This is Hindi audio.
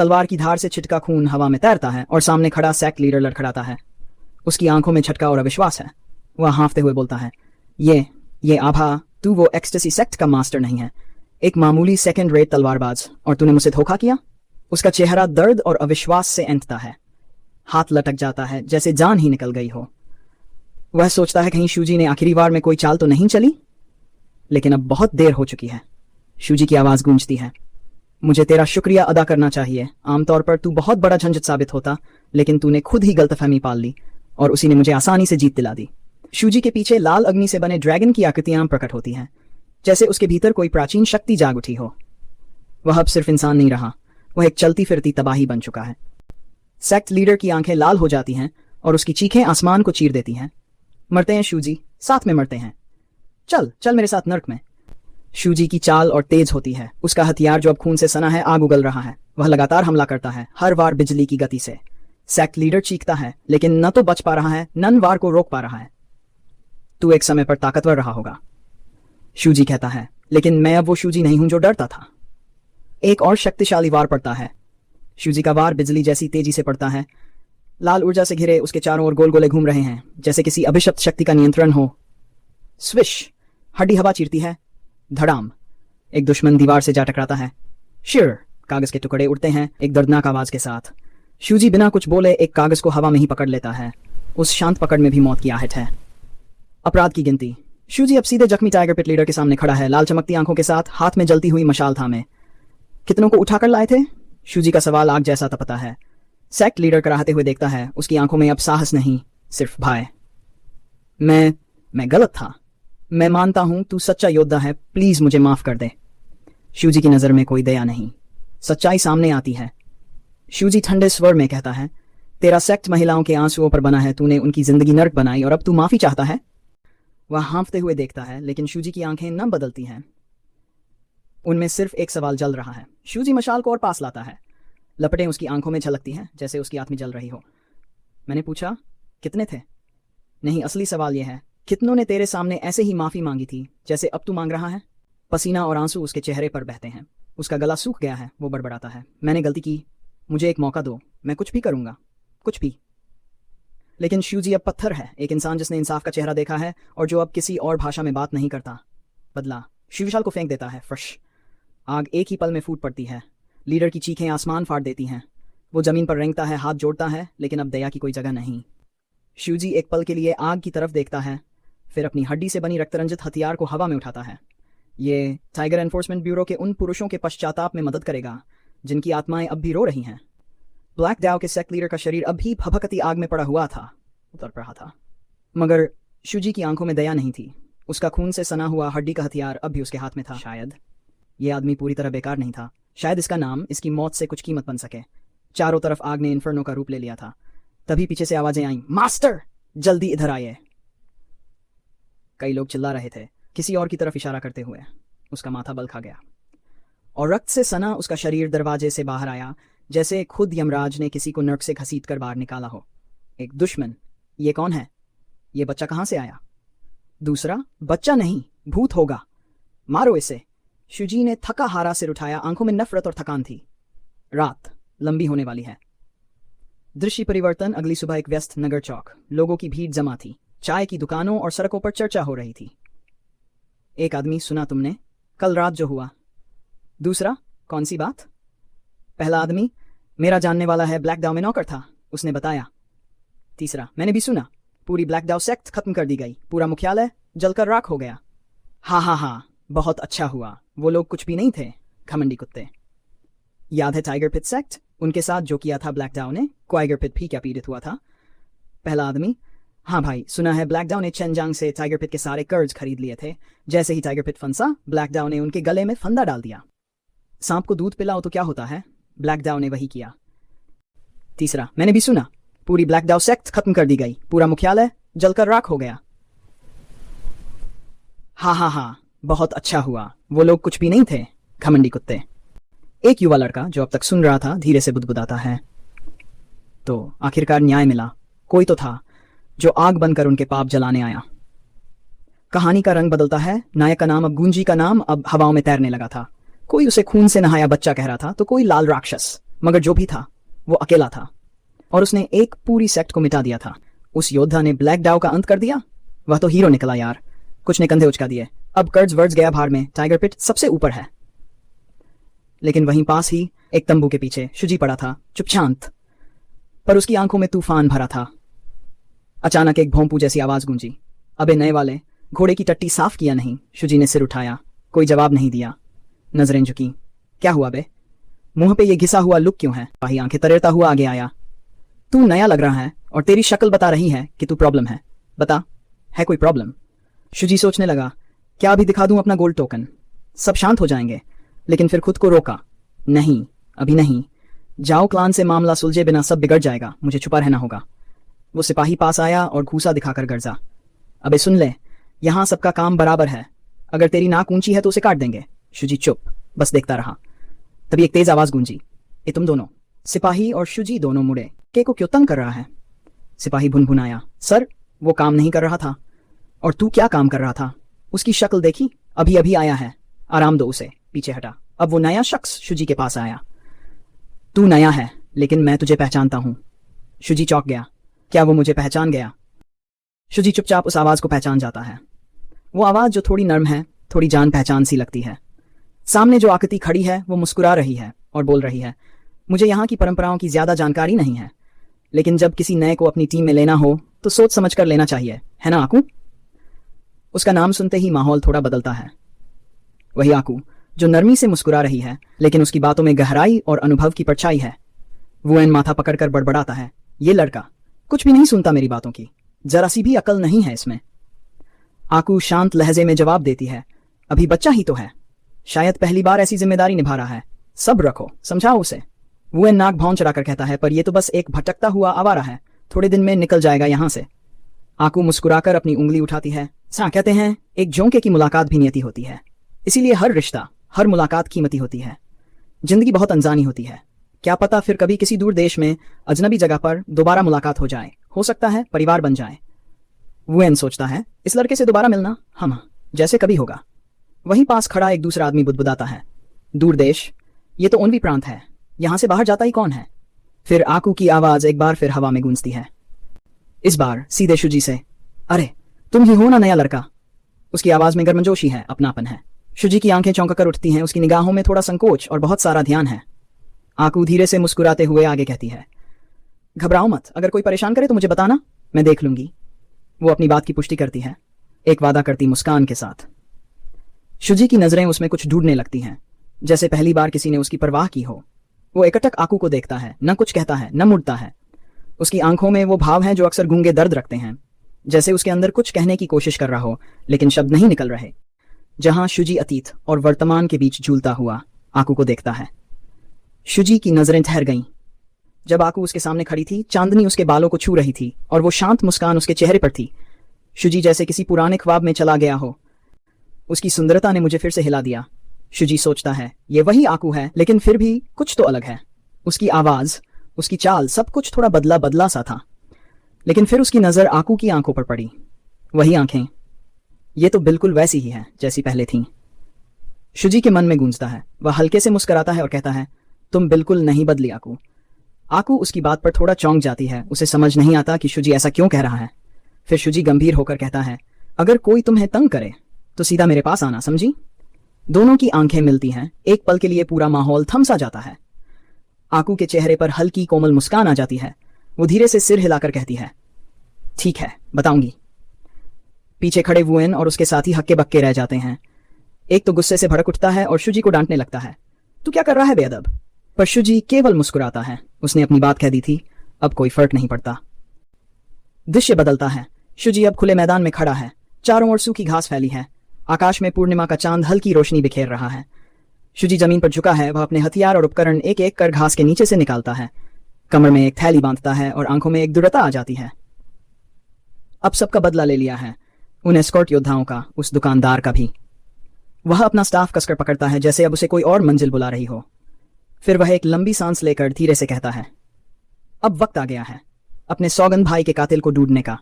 तलवार की धार से छिटका खून हवा में तैरता है और सामने खड़ा सेक्ट लीडर लड़खड़ाता है। उसकी आंखों में झटका और अविश्वास है। वह हाँफते हुए बोलता है, ये आभा, तू वो एक्सटेसी सेक्ट का मास्टर नहीं है, एक मामूली सेकंड रेट तलवारबाज, और तूने मुझसे धोखा किया। उसका चेहरा दर्द और अविश्वास से ऐंठता है। हाथ लटक जाता है जैसे जान ही निकल गई हो। वह सोचता है कहीं शूजी ने आखिरी बार में कोई चाल तो नहीं चली, लेकिन अब बहुत देर हो चुकी है। शूजी की आवाज गूंजती है, मुझे तेरा शुक्रिया अदा करना चाहिए। आमतौर पर तू बहुत बड़ा झंझट साबित होता, लेकिन तूने खुद ही गलतफहमी पाल ली और उसी ने मुझे आसानी से जीत दिला दी। शूजी के पीछे लाल अग्नि से बने ड्रैगन की आकृतियां प्रकट होती हैं, जैसे उसके भीतर कोई प्राचीन शक्ति जाग उठी हो। वह अब सिर्फ इंसान नहीं रहा, वह एक चलती फिरती तबाही बन चुका है। सेक्ट लीडर की आंखें लाल हो जाती हैं और उसकी चीखें आसमान को चीर देती हैं। मरते हैं शूजी, साथ में मरते हैं। चल चल मेरे साथ नर्क में। शूजी की चाल और तेज होती है। उसका हथियार जो अब खून से सना है आग उगल रहा है। वह लगातार हमला करता है, हर वार बिजली की गति से। सेक्ट लीडर चीखता है, लेकिन न तो बच पा रहा है न वार को रोक पा रहा है। तू एक समय पर ताकतवर रहा होगा, शूजी कहता है, लेकिन मैं अब वो शूजी नहीं हूं जो डरता था। एक और शक्तिशाली वार पड़ता है। शूजी का वार बिजली जैसी तेजी से पड़ता है। लाल ऊर्जा से घिरे उसके चारों ओर गोल गोले घूम रहे हैं, जैसे किसी अभिशप्त शक्ति का नियंत्रण हो। स्विश, हड्डी हवा चीरती है। धड़ाम, एक दुश्मन दीवार से जा टकराता है। शिर, कागज के टुकड़े उड़ते हैं एक दर्दनाक आवाज के साथ। शूजी बिना कुछ बोले एक कागज को हवा में ही पकड़ लेता है। उस शांत पकड़ में भी मौत की आहट है। अपराध की गिनती। शूजी अब सीधे जख्मी टाइगर पिट लीडर के सामने खड़ा है, लाल चमकती आंखों के साथ, हाथ में जलती हुई मशाल थामे। कितनों को उठाकर लाए थे? शूजी का सवाल आग जैसा तपता है। सेक्ट लीडर कराहते हुए देखता है। उसकी आंखों में अब साहस नहीं, सिर्फ भय। मैं गलत था। मैं मानता हूं तू सच्चा योद्धा है, प्लीज मुझे माफ कर दे। शूजी की नजर में कोई दया नहीं। सच्चाई सामने आती है। शूजी ठंडे स्वर में कहता है, तेरा सेक्ट महिलाओं के आंसुओं पर बना है, तूने उनकी जिंदगी नर्क बनाई और अब तू माफी चाहता है। वह हाँफते हुए देखता है, लेकिन शूजी की आंखें न बदलती हैं। उनमें सिर्फ एक सवाल जल रहा है। शूजी मशाल को और पास लाता है। लपटें उसकी आंखों में झलकती हैं, जैसे उसकी आत्मा जल रही हो। मैंने पूछा, कितने थे? नहीं, असली सवाल यह है, कितनों ने तेरे सामने ऐसे ही माफी मांगी थी जैसे अब तू मांग रहा है? पसीना और आंसू उसके चेहरे पर बहते हैं। उसका गला सूख गया है। वो बड़बड़ाता है, मैंने गलती की, मुझे एक मौका दो, मैं कुछ भी करूंगा, कुछ भी। लेकिन शूजी अब पत्थर है, एक इंसान जिसने इंसाफ का चेहरा देखा है और जो अब किसी और भाषा में बात नहीं करता। बदला, शिवशाल को फेंक देता है। फ्रश, आग एक ही पल में फूट पड़ती है। लीडर की चीखें आसमान फाड़ देती हैं। वो जमीन पर रेंगता है, हाथ जोड़ता है, लेकिन अब दया की कोई जगह नहीं। शूजी एक पल के लिए आग की तरफ देखता है, फिर अपनी हड्डी से बनी रक्तरंजित हथियार को हवा में उठाता है। ये टाइगर एनफोर्समेंट ब्यूरो के उन पुरुषों के पश्चाताप में मदद करेगा जिनकी आत्माएं अब भी रो रही हैं। ब्लैक डाउ के सेक्ट लीडर का शरीर अब भी भभकती आग में पड़ा हुआ था, उतर रहा था। मगर शूजी की आंखों में दया नहीं थी। उसका खून से सना हुआ हड्डी का हथियार अब भी उसके हाथ में था। शायद ये आदमी पूरी तरह बेकार नहीं था। शायद इसका नाम इसकी मौत से कुछ कीमत बन सके। चारों तरफ आग ने इन्फर्नो का रूप ले लिया था। तभी पीछे से आवाजें आईं, मास्टर जल्दी इधर आइए। कई लोग चिल्ला रहे थे, किसी और की तरफ इशारा करते हुए। उसका माथा बल खा गया और रक्त से सना उसका शरीर दरवाजे से बाहर आया, जैसे खुद यमराज ने किसी को नर्क से घसीट कर बाहर निकाला हो। एक दुश्मन। ये कौन है? ये बच्चा कहां से आया? दूसरा, बच्चा नहीं, भूत होगा, मारो इसे। शूजी ने थका हारा सिर उठाया, आंखों में नफरत और थकान थी। रात लंबी होने वाली है। दृश्य परिवर्तन। अगली सुबह एक व्यस्त नगर चौक, लोगों की भीड़ जमा थी। चाय की दुकानों और सड़कों पर चर्चा हो रही थी। एक आदमी, सुना तुमने कल रात जो हुआ? दूसरा, कौन सी बात? पहला आदमी, मेरा जानने वाला है, ब्लैक डाउ में नौकर था, उसने बताया। तीसरा, मैंने भी सुना, पूरी ब्लैक डाउ सेक्ट खत्म कर दी गई, पूरा मुख्यालय जलकर राख हो गया। हाँ, बहुत अच्छा हुआ, वो लोग कुछ भी नहीं थे, घमंडी कुत्ते। याद है टाइगर पिट सेक्ट? उनके साथ जो किया था ब्लैक डाउ ने, क्वाइगर पिट भी क्या पीड़ित हुआ था? पहला आदमी, हाँ भाई, सुना है ब्लैक डाउ ने चेनजांग से टाइगर पिट के सारे कर्ज खरीद लिए थे। जैसे ही टाइगर पिट फंसा, ब्लैक डाउ ने उनके गले में फंदा डाल दिया। सांप को दूध पिलाओ तो क्या होता है, ब्लैक डाउ ने वही किया। तीसरा, मैंने भी सुना, पूरी ब्लैक डाउ सेक्ट खत्म कर दी गई, पूरा मुख्यालय जलकर राख हो गया। हाँ, बहुत अच्छा हुआ, वो लोग कुछ भी नहीं थे, घमंडी कुत्ते। एक युवा लड़का जो अब तक सुन रहा था धीरे से बुदबुदाता है। तो आखिरकार न्याय मिला, कोई तो था जो आग बनकर उनके पाप जलाने आया। कहानी का रंग बदलता है। नायक का नाम अब गूंजी का नाम अब हवाओं में तैरने लगा था। कोई उसे खून से नहाया बच्चा कह रहा था, तो कोई लाल राक्षस। मगर जो भी था वो अकेला था और उसने एक पूरी सेक्ट को मिटा दिया था। उस योद्धा ने ब्लैक डाउ का अंत कर दिया। वह तो हीरो निकला यार। कुछ ने कंधे उचका दिए। अब कर्ज वर्ज गया भाड़ में। टाइगर पिट सबसे ऊपर है। लेकिन वहीं पास ही एक तंबू के पीछे शुजी पड़ा था, चुपचांत, पर उसकी आंखों में तूफान भरा था। अचानक एक भोंपू जैसी आवाज गूंजी। अबे नए वाले, घोड़े की टट्टी साफ किया नहीं? शुजी ने सिर उठाया। कोई जवाब नहीं दिया। नजरें झुकी। क्या हुआ बे? मुंह पे ये घिसा हुआ लुक क्यों है? वही आंखें तरेरता हुआ आगे आया। तू नया लग रहा है और तेरी शक्ल बता रही है कि तू प्रॉब्लम है। बता, है कोई प्रॉब्लम? शुजी सोचने लगा, क्या अभी दिखा दूं अपना गोल्ड टोकन? सब शांत हो जाएंगे। लेकिन फिर खुद को रोका। नहीं, अभी नहीं। जाओ क्लान से मामला सुलझे बिना सब बिगड़ जाएगा। मुझे छुपा रहना होगा। वो सिपाही पास आया और घूसा दिखाकर गर्जा। अबे सुन ले, यहां सबका काम बराबर है। अगर तेरी नाक ऊंची है तो उसे काट देंगे। शुजी चुप, बस देखता रहा। तभी एक तेज आवाज गूंजी। ये तुम दोनों? सिपाही और शुजी दोनों मुड़े। के को क्यों तंग कर रहा है? सिपाही भुनभुनाया। सर, वो काम नहीं कर रहा था। और तू क्या काम कर रहा था? उसकी शक्ल देखी? अभी अभी आया है। आराम दो उसे। पीछे हटा। अब वो नया शख्स शुजी के पास आया। तू नया है, लेकिन मैं तुझे पहचानता हूं। शुजी चौंक गया। क्या वो मुझे पहचान गया? शुजी चुपचाप उस आवाज को पहचान जाता है। वो आवाज जो थोड़ी नर्म है, थोड़ी जान पहचान सी लगती है। सामने जो आकृति खड़ी है वो मुस्कुरा रही है और बोल रही है, मुझे यहाँ की परंपराओं की ज्यादा जानकारी नहीं है, लेकिन जब किसी नए को अपनी टीम में लेना हो तो सोच समझ कर लेना चाहिए, है ना आकू? उसका नाम सुनते ही माहौल थोड़ा बदलता है। वही आकू जो नरमी से मुस्कुरा रही है, लेकिन उसकी बातों में गहराई और अनुभव की परछाई है। वुएन माथा पकड़कर बड़बड़ाता है, ये लड़का कुछ भी नहीं सुनता मेरी बातों की, जरा सी भी अकल नहीं है इसमें। आकू शांत लहजे में जवाब देती है, अभी बच्चा ही तो है, शायद पहली बार ऐसी जिम्मेदारी निभा रहा है, सब रखो, समझाओ उसे। वुएन नाक भौं चढ़ाकर कहता है, पर यह तो बस एक भटकता हुआ आवारा है, थोड़े दिन में निकल जाएगा यहां से। आकू मुस्कुराकर अपनी उंगली उठाती है। कहते हैं एक झोंके की मुलाकात भी नियति होती है, इसीलिए हर रिश्ता, हर मुलाकात कीमती होती है। जिंदगी बहुत अनजानी होती है, क्या पता फिर कभी किसी दूर देश में अजनबी जगह पर दोबारा मुलाकात हो जाए, हो सकता है परिवार बन जाए। वुएन सोचता है, इस लड़के से दोबारा मिलना हम जैसे कभी होगा। वहीं पास खड़ा एक दूसरा आदमी बुदबुदाता है, दूर देश, ये तो उनवी प्रांत है, यहां से बाहर जाता ही कौन है? फिर आकू की आवाज एक बार फिर हवा में गूंजती है, इस बार सीधे शुजी से, अरे तुम ही हो ना नया लड़का? उसकी आवाज में गर्मजोशी है, अपनापन है। शुजी की आंखें चौंक कर उठती हैं, उसकी निगाहों में थोड़ा संकोच और बहुत सारा ध्यान है। आकू धीरे से मुस्कुराते हुए आगे कहती है, घबराओ मत, अगर कोई परेशान करे तो मुझे बताना, मैं देख लूंगी। वो अपनी बात की पुष्टि करती है, एक वादा करती मुस्कान के साथ। शुजी की नजरें उसमें कुछ ढूंढने लगती हैं, जैसे पहली बार किसी ने उसकी परवाह की हो। वो एकटक आकू को देखता है, न कुछ कहता है, न मुड़ता है। उसकी आंखों में वो भाव है जो अक्सर गूंगे दर्द रखते हैं, जैसे उसके अंदर कुछ कहने की कोशिश कर रहा हो लेकिन शब्द नहीं निकल रहे। जहां शुजी अतीत और वर्तमान के बीच झूलता हुआ आकू को देखता है। शुजी की नजरें ठहर गईं। जब आकू उसके सामने खड़ी थी, चांदनी उसके बालों को छू रही थी और वो शांत मुस्कान उसके चेहरे पर थी। शुजी जैसे किसी पुराने ख्वाब में चला गया हो। उसकी सुंदरता ने मुझे फिर से हिला दिया। शुजी सोचता है, ये वही आकू है, लेकिन फिर भी कुछ तो अलग है। उसकी आवाज, उसकी चाल, सब कुछ थोड़ा बदला बदला सा था। लेकिन फिर उसकी नजर आकू की आंखों पर पड़ी। वही आंखें, ये तो बिल्कुल वैसी ही है जैसी पहले थीं। शुजी के मन में गूंजता है। वह हल्के से मुस्कुराता है और कहता है, तुम बिल्कुल नहीं बदली आकू। आकू उसकी बात पर थोड़ा चौंक जाती है। उसे समझ नहीं आता कि शुजी ऐसा क्यों कह रहा है। फिर शुजी गंभीर होकर कहता है, अगर कोई तुम्हें तंग करे तो सीधा मेरे पास आना, समझी? दोनों की आंखें मिलती हैं। एक पल के लिए पूरा माहौल थम सा जाता है। आकू के चेहरे पर हल्की कोमल मुस्कान आ जाती है। वो धीरे से सिर हिलाकर कहती है, ठीक है, बताऊंगी। पीछे खड़े वुएन और उसके साथी हक्के बक्के रह जाते हैं। एक तो गुस्से से भड़क उठता है और शुजी को डांटने लगता है, तू क्या कर रहा है बेअदब? पर शुजी केवल मुस्कुराता है। उसने अपनी बात कह दी थी, अब कोई फर्क नहीं पड़ता। दृश्य बदलता है। शुजी अब खुले मैदान में खड़ा है। चारों ओर सूखी घास फैली है। आकाश में पूर्णिमा का चांद हल्की रोशनी बिखेर रहा है। शुजी जमीन पर झुका है। वह अपने हथियार और उपकरण एक एक कर घास के नीचे से निकालता है। कमर में एक थैली बांधता है और आंखों में एक दृढ़ता आ जाती है। अब सबका बदला ले लिया है, उन एस्कॉर्ट योद्धाओं का, उस दुकानदार का भी। वह अपना स्टाफ कसकर पकड़ता है, जैसे अब उसे कोई और मंजिल बुला रही हो। फिर वह एक लंबी सांस लेकर धीरे से कहता है, अब वक्त आ गया है अपने सौगंध भाई के कातिल को ढूंढने का।